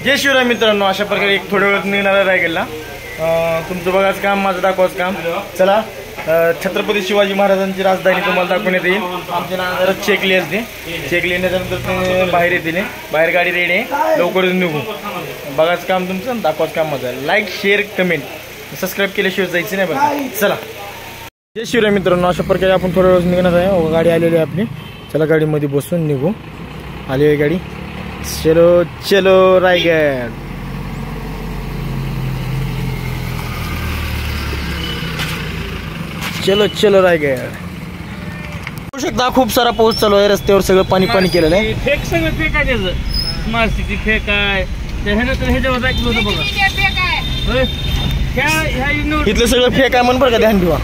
जय शिवराय मित्रांनो, अशा प्रकारे एक थोड्या वेळात निघणारा रायगडला तुमचं बघाच काम, माझं दाखवाच काम. चला, छत्रपती शिवाजी महाराजांची राजधानी तुम्हाला दाखवण्यात येईल. आमच्या नावावर चेकली असते. चेकली येण्यानंतर ते बाहेर येतील. बाहेर गाडी रेडी आहे, लवकरच निघू. बघाच काम तुमचं, दाखवाच काम माझं. लाईक, शेअर, कमेंट, सबस्क्राईब केल्याशिवाय जायचं नाही बघा. चला, जय शिवराय मित्रांनो, अशा प्रकारे आपण थोड्या वेळात निघणार आहे. गाडी आलेली आहे आपली. चला, गाडीमध्ये बसून निघू. आली आहे गाडी. चलो चलो रायगड. चलो चलो रायगड. बघू शकता खूप सारा पाऊस चालू आहे. रस्त्यावर सगळं पाणी पाणी केलेलं आहे. फेक सगळं फेक आहे. त्याचं स्मार्ट सिटी फेक आहे. ह्याच्यावर ऐकलं होतं बघा. इथलं सगळं फेक आहे म्हणून बरं का, ध्यान ठेवा.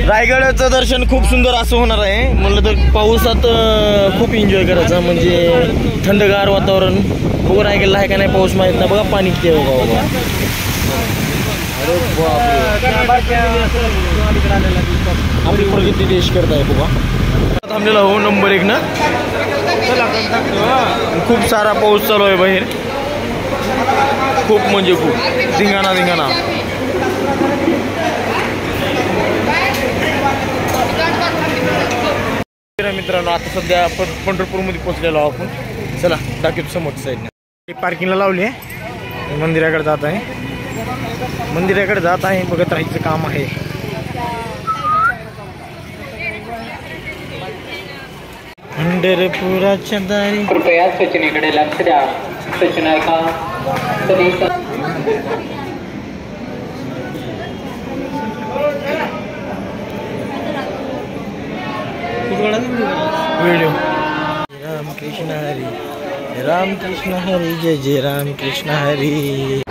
रायगडचं दर्शन खूप सुंदर असं होणार आहे. म्हणलं तर पावसात खूप एन्जॉय करायचा, म्हणजे थंडगार वातावरण. बघू रायगडला आहे का नाही पाऊस माहित नाही. बघा पाणी किती आहे बघा. आपली प्रगती देश करत आहे बघा. थांबलेला हो नंबर 1 ना. खूप सारा पाऊस चालू आहे बाहेर. खूप म्हणजे खूप धिंगाणा धिंगाणा. मित्रांनो, आता सध्या पंढरपूरमध्ये पोहोचलेलो आहोत आपण. चला दाखवतो समोरच्या साईडने. पार्किंगला लावली आहे. मंदिराकडे जात आहे. मंदिराकडे जात आहे. बघत राहायचं काम आहे. पंढरपुराच्या दारी. कृपया सूचनेकडे लक्ष द्या. सूचना का व्हिडिओ. रामकृष्ण हरी, रामकृष्ण हरी, जय जय रामकृष्ण हरी.